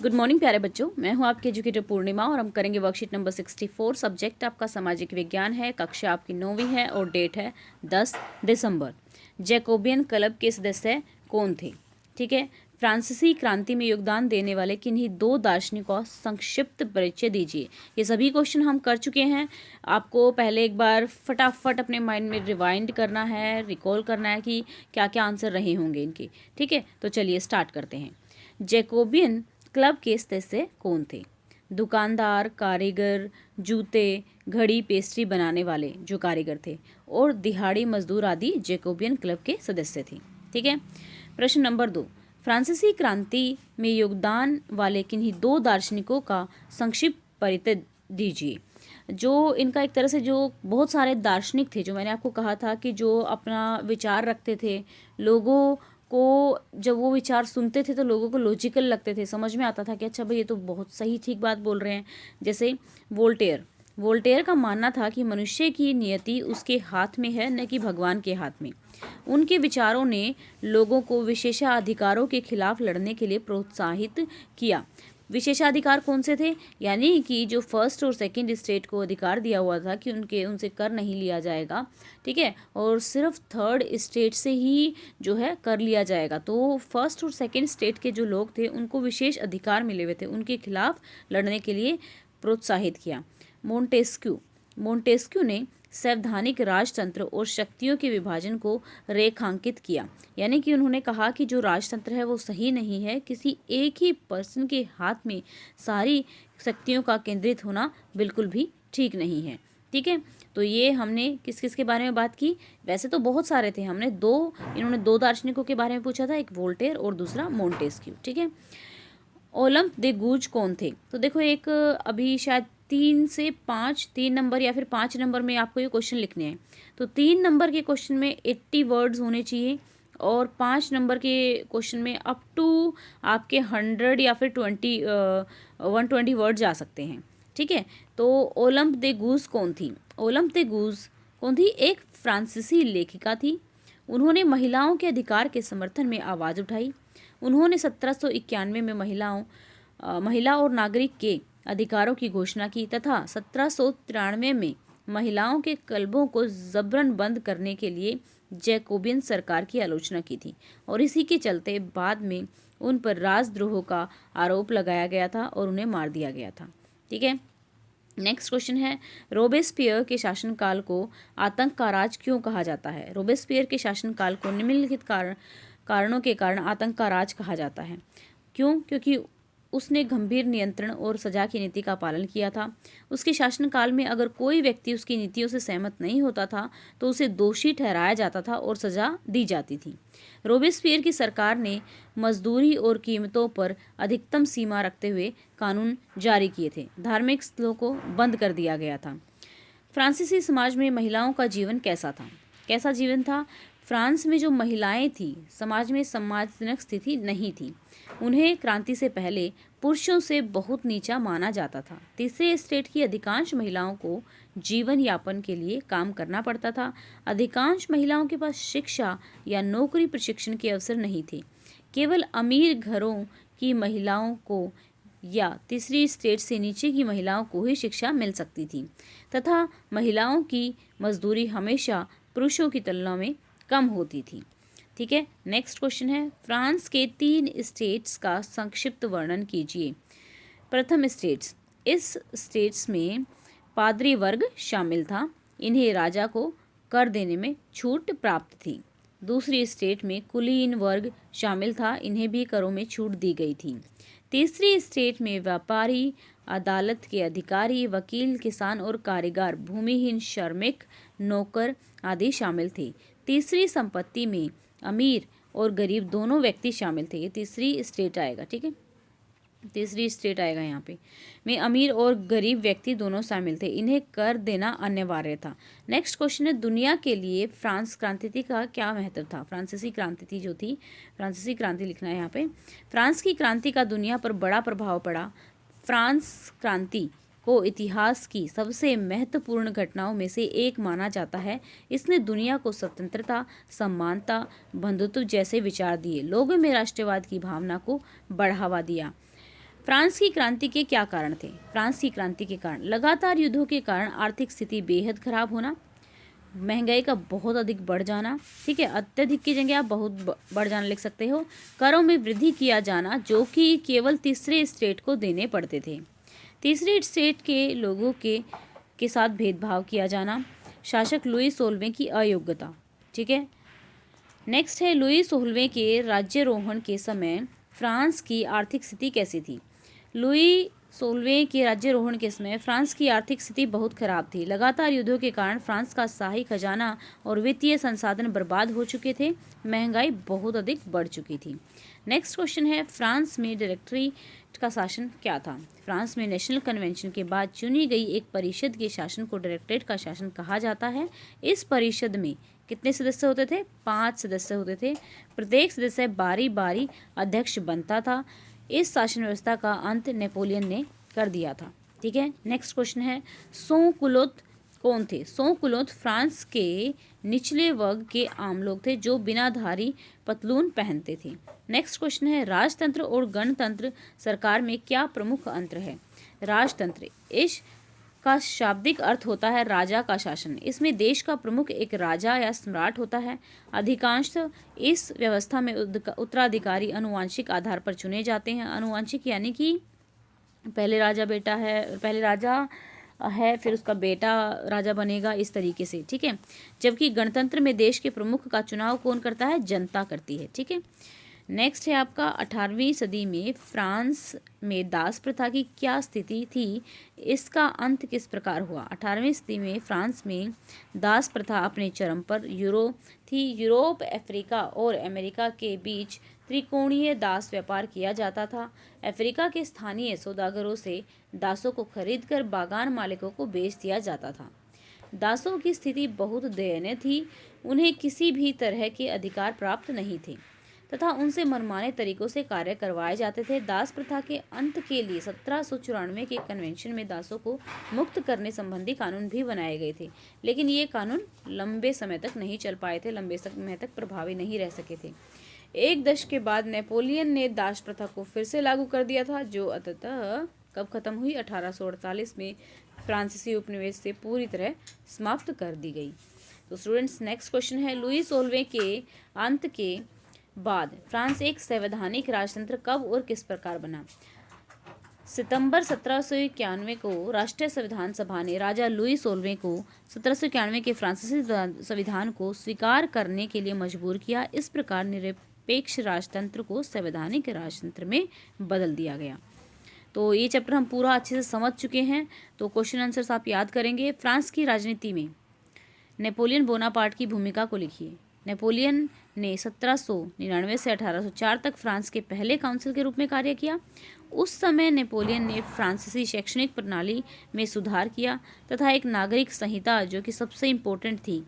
Good morning प्यारे बच्चों, मैं हूं आपकी एजुकेटर पूर्णिमा और हम करेंगे वर्कशीट नंबर 64। सब्जेक्ट आपका सामाजिक विज्ञान है, कक्षा आपकी 9वीं है और डेट है 10 दिसंबर। जैकोबियन क्लब के सदस्य कौन थे? ठीक है, फ्रांसीसी क्रांति में योगदान देने वाले किन्हीं दो दार्शनिकों का संक्षिप्त परिचय दीजिए। ये सभी क्वेश्चन हम कर चुके हैं। आपको पहले एक बार फटाफट अपने माइंड में रिवाइंड करना है, रिकॉल करना है कि क्या क्या आंसर रहे होंगे इनके। ठीक है, तो चलिए स्टार्ट करते हैं। जैकोबियन क्लब के सदस्य कौन थे? दुकानदार, कारीगर, जूते, घड़ी, पेस्ट्री बनाने वाले जो कारीगर थे और दिहाड़ी मजदूर आदि जैकोबियन क्लब के सदस्य थे। ठीक है, प्रश्न नंबर 2, फ्रांसीसी क्रांति में योगदान वाले किन्हीं दो दार्शनिकों का संक्षिप्त परिचय दीजिए। जो इनका एक तरह से जो बहुत सारे दार्शनिक थे, जो मैंने आपको कहा था कि जो अपना विचार रखते थे, लोगों को जब वो विचार सुनते थे तो लोगों को लॉजिकल लगते थे, समझ में आता था कि अच्छा भाई ये तो बहुत सही ठीक बात बोल रहे हैं। जैसे वोल्टेयर का मानना था कि मनुष्य की नियति उसके हाथ में है, न कि भगवान के हाथ में। उनके विचारों ने लोगों को विशेषाधिकारों के खिलाफ लड़ने के लिए प्रोत्साहित किया। विशेषाधिकार कौन से थे? यानी कि जो फर्स्ट और सेकंड स्टेट को अधिकार दिया हुआ था कि उनसे कर नहीं लिया जाएगा, ठीक है, और सिर्फ थर्ड स्टेट से ही जो है कर लिया जाएगा। तो फर्स्ट और सेकंड स्टेट के जो लोग थे उनको विशेष अधिकार मिले हुए थे, उनके खिलाफ लड़ने के लिए प्रोत्साहित किया। मोंटेस्क्यू ने संवैधानिक राजतंत्र और शक्तियों के विभाजन को रेखांकित किया। यानी कि उन्होंने कहा कि जो राजतंत्र है वो सही नहीं है, किसी एक ही पर्सन के हाथ में सारी शक्तियों का केंद्रित होना बिल्कुल भी ठीक नहीं है। ठीक है, तो ये हमने किस किस के बारे में बात की? वैसे तो बहुत सारे थे, इन्होंने दो दार्शनिकों के बारे में पूछा था, एक वोल्टेयर और दूसरा मोंटेस्क्यू। ठीक है, ओलंप दे गूज कौन थे? तो देखो, एक अभी शायद 3 नंबर या फिर 5 नंबर में आपको ये क्वेश्चन लिखने हैं। तो 3 नंबर के क्वेश्चन में 80 वर्ड्स होने चाहिए और 5 नंबर के क्वेश्चन में अप टू आपके 100 या फिर 120 वर्ड जा सकते हैं। ठीक है, तो ओलंप दे गूज कौन थी? ओलंप दे गूज कौन थी? एक फ्रांसीसी लेखिका थी। उन्होंने महिलाओं के अधिकार के समर्थन में आवाज़ उठाई। उन्होंने 1791 में महिला और नागरिक के अधिकारों की घोषणा की तथा 1793 में महिलाओं के क्लबों को जबरन बंद करने के लिए जैकोबियन सरकार की आलोचना की थी और इसी के चलते बाद में उन पर राजद्रोह का आरोप लगाया गया था और उन्हें मार दिया गया था। ठीक है, नेक्स्ट क्वेश्चन है, रोबेस्पियर के शासनकाल को आतंक का राज क्यों कहा जाता है? रोबेस्पियर के शासनकाल को निम्नलिखित कारणों के कारण आतंक का राज कहा जाता है। क्यों? क्योंकि उसने गंभीर नियंत्रण और सजा की नीति का पालन किया था। उसके शासनकाल में अगर कोई व्यक्ति उसकी नीतियों से सहमत नहीं होता था तो उसे दोषी ठहराया जाता था और सजा दी जाती थी। रोबेस्पियर की सरकार ने मजदूरी और कीमतों पर अधिकतम सीमा रखते हुए कानून जारी किए थे। धार्मिक स्थलों को बंद कर दिया गया था। फ्रांसीसी समाज में महिलाओं का जीवन कैसा था? कैसा जीवन था? फ्रांस में जो महिलाएं थी, समाज में सम्मानजनक स्थिति नहीं थी। उन्हें क्रांति से पहले पुरुषों से बहुत नीचा माना जाता था। तीसरे स्टेट की अधिकांश महिलाओं को जीवन यापन के लिए काम करना पड़ता था। अधिकांश महिलाओं के पास शिक्षा या नौकरी प्रशिक्षण के अवसर नहीं थे। केवल अमीर घरों की महिलाओं को या तीसरी स्टेट से नीचे की महिलाओं को ही शिक्षा मिल सकती थी तथा महिलाओं की मजदूरी हमेशा पुरुषों की तुलना में कम होती थी। ठीक है, नेक्स्ट क्वेश्चन है, फ्रांस के 3 स्टेट्स का संक्षिप्त वर्णन कीजिए। प्रथम स्टेट्स, इस स्टेट्स में पादरी वर्ग शामिल था, इन्हें राजा को कर देने में छूट प्राप्त थी। दूसरी स्टेट में कुलीन वर्ग शामिल था, इन्हें भी करों में छूट दी गई थी। तीसरी स्टेट में व्यापारी, अदालत के अधिकारी, वकील, किसान और कारीगर, भूमिहीन श्रमिक, नौकर आदि शामिल थे। तीसरी संपत्ति में अमीर और गरीब दोनों व्यक्ति शामिल थे। ये तीसरी स्टेट आएगा। ठीक है, तीसरी स्टेट आएगा यहाँ पे, में अमीर और गरीब व्यक्ति दोनों शामिल थे, इन्हें कर देना अनिवार्य था। नेक्स्ट क्वेश्चन है, दुनिया के लिए फ्रांस क्रांति का क्या महत्व था? फ्रांसीसी क्रांति जो थी, फ्रांसीसी क्रांति लिखना है यहाँ पे। फ्रांस की क्रांति का दुनिया पर बड़ा प्रभाव पड़ा। फ्रांस क्रांति को इतिहास की सबसे महत्वपूर्ण घटनाओं में से एक माना जाता है। इसने दुनिया को स्वतंत्रता, समानता, बंधुत्व जैसे विचार दिए, लोगों में राष्ट्रवाद की भावना को बढ़ावा दिया। फ्रांस की क्रांति के क्या कारण थे? फ्रांस की क्रांति के कारण लगातार युद्धों के कारण आर्थिक स्थिति बेहद खराब होना, महंगाई का बहुत अधिक बढ़ जाना, ठीक है, अत्यधिक की जगह आप बहुत बढ़ जाना लिख सकते हो, करों में वृद्धि किया जाना जो कि केवल तीसरे स्टेट को देने पड़ते थे, तीसरे स्टेट के लोगों के साथ भेदभाव किया जाना, शासक लुई 16वें की अयोग्यता, ठीक है। नेक्स्ट है लुई 16वें के राज्यारोहण के समय फ्रांस की आर्थिक स्थिति कैसी थी? लुई 16वें के राज्यारोहण के समय फ्रांस की आर्थिक स्थिति बहुत खराब थी। लगातार युद्धों के कारण फ्रांस का शाही खजाना और वित्तीय संसाधन बर्बाद हो चुके थे, महंगाई बहुत अधिक बढ़ चुकी थी। नेक्स्ट क्वेश्चन है फ्रांस में डायरेक्टरेट का शासन क्या था? फ्रांस में नेशनल कन्वेंशन के बाद चुनी गई एक परिषद के शासन को डायरेक्टरेट का शासन कहा जाता है। इस परिषद में कितने सदस्य होते थे? 5 सदस्य होते थे। प्रत्येक सदस्य बारी बारी अध्यक्ष बनता था। इस शासन व्यवस्था का अंत नेपोलियन ने कर दिया था, ठीक है। नेक्स्ट क्वेश्चन है सों-कुलोत कौन थे? सों-कुलोत फ्रांस के निचले वर्ग के आम लोग थे जो बिनाधारी पतलून पहनते थे। नेक्स्ट क्वेश्चन है राजतंत्र और गणतंत्र सरकार में क्या प्रमुख अंतर है? राजतंत्र इस का शाब्दिक अर्थ होता है राजा का शासन। इसमें देश का प्रमुख एक राजा या सम्राट होता है। अधिकांशतः इस व्यवस्था में उत्तराधिकारी अनुवांशिक आधार पर चुने जाते हैं। अनुवांशिक यानी कि पहले राजा है फिर उसका बेटा राजा बनेगा, इस तरीके से, ठीक है। जबकि गणतंत्र में देश के प्रमुख का चुनाव कौन करता है? जनता करती है, ठीक है। नेक्स्ट है आपका 18वीं सदी में फ्रांस में दास प्रथा की क्या स्थिति थी? इसका अंत किस प्रकार हुआ? 18वीं सदी में फ्रांस में दास प्रथा अपने चरम पर यूरोप, अफ्रीका और अमेरिका के बीच त्रिकोणीय दास व्यापार किया जाता था। अफ्रीका के स्थानीय सौदागरों से दासों को खरीदकर बागान मालिकों को बेच दिया जाता था। दासों की स्थिति बहुत दयनीय थी। उन्हें किसी भी तरह के अधिकार प्राप्त नहीं थे तथा उनसे मनमाने तरीकों से कार्य करवाए जाते थे। दास प्रथा के अंत के लिए 1794 के कन्वेंशन में दासों को मुक्त करने संबंधी कानून भी बनाए गए थे, लेकिन ये कानून लंबे समय तक नहीं चल पाए थे, लंबे समय तक प्रभावी नहीं रह सके थे। एक दशक के बाद नेपोलियन ने दास प्रथा को फिर से लागू कर दिया था, जो अंततः कब खत्म हुई? 1848 में फ्रांसीसी उपनिवेश से पूरी तरह समाप्त कर दी गई। तो स्टूडेंट्स नेक्स्ट क्वेश्चन है लुई 16वें के अंत के बाद फ्रांस एक संवैधानिक राजतंत्र कब और किस प्रकार बना? सितंबर 1791 को राष्ट्रीय संविधान सभा ने राजा लुई 16वें को 1791 के फ्रांसीसी संविधान को स्वीकार करने के लिए मजबूर किया। इस प्रकार निरपेक्ष राजतंत्र को संवैधानिक राजतंत्र में बदल दिया गया। तो ये चैप्टर हम पूरा अच्छे से समझ चुके हैं। तो क्वेश्चन आंसर्स आप याद करेंगे। फ्रांस की राजनीति में नेपोलियन बोनापार्ट की भूमिका को लिखिए। नेपोलियन ने 1799 से 1804 तक फ्रांस के पहले काउंसिल के रूप में कार्य किया। उस समय नेपोलियन ने फ्रांसीसी शैक्षणिक प्रणाली में सुधार किया तथा एक नागरिक संहिता, जो कि सबसे इम्पोर्टेंट थी,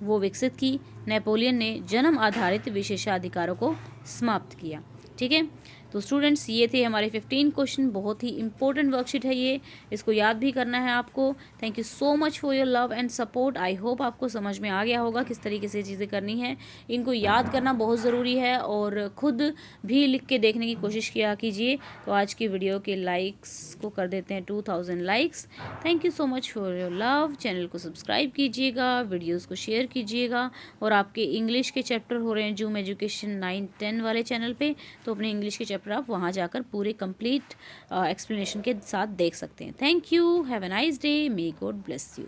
वो विकसित की। नेपोलियन ने जन्म आधारित विशेषाधिकारों को समाप्त किया, ठीक है। तो स्टूडेंट्स ये थे हमारे 15 क्वेश्चन। बहुत ही इंपॉर्टेंट वर्कशीट है ये, इसको याद भी करना है आपको। Thank you so much for your love and support. I hope आपको समझ में आ गया होगा किस तरीके से चीज़ें करनी है। इनको याद करना बहुत ज़रूरी है और ख़ुद भी लिख के देखने की कोशिश किया कीजिए। तो आज की वीडियो के लाइक्स को कर देते हैं 2000 likes. Thank you so much for your love. Channel को सब्सक्राइब कीजिएगा, वीडियोज़ को शेयर कीजिएगा। और आपके इंग्लिश के चैप्टर हो रहे हैं जूम एजुकेशन 9-10 वाले चैनल पर, तो अपने इंग्लिश के चैप्टर आप वहाँ जाकर पूरे कंप्लीट एक्सप्लेनेशन के साथ देख सकते हैं। Thank you, have a nice day, may God bless you.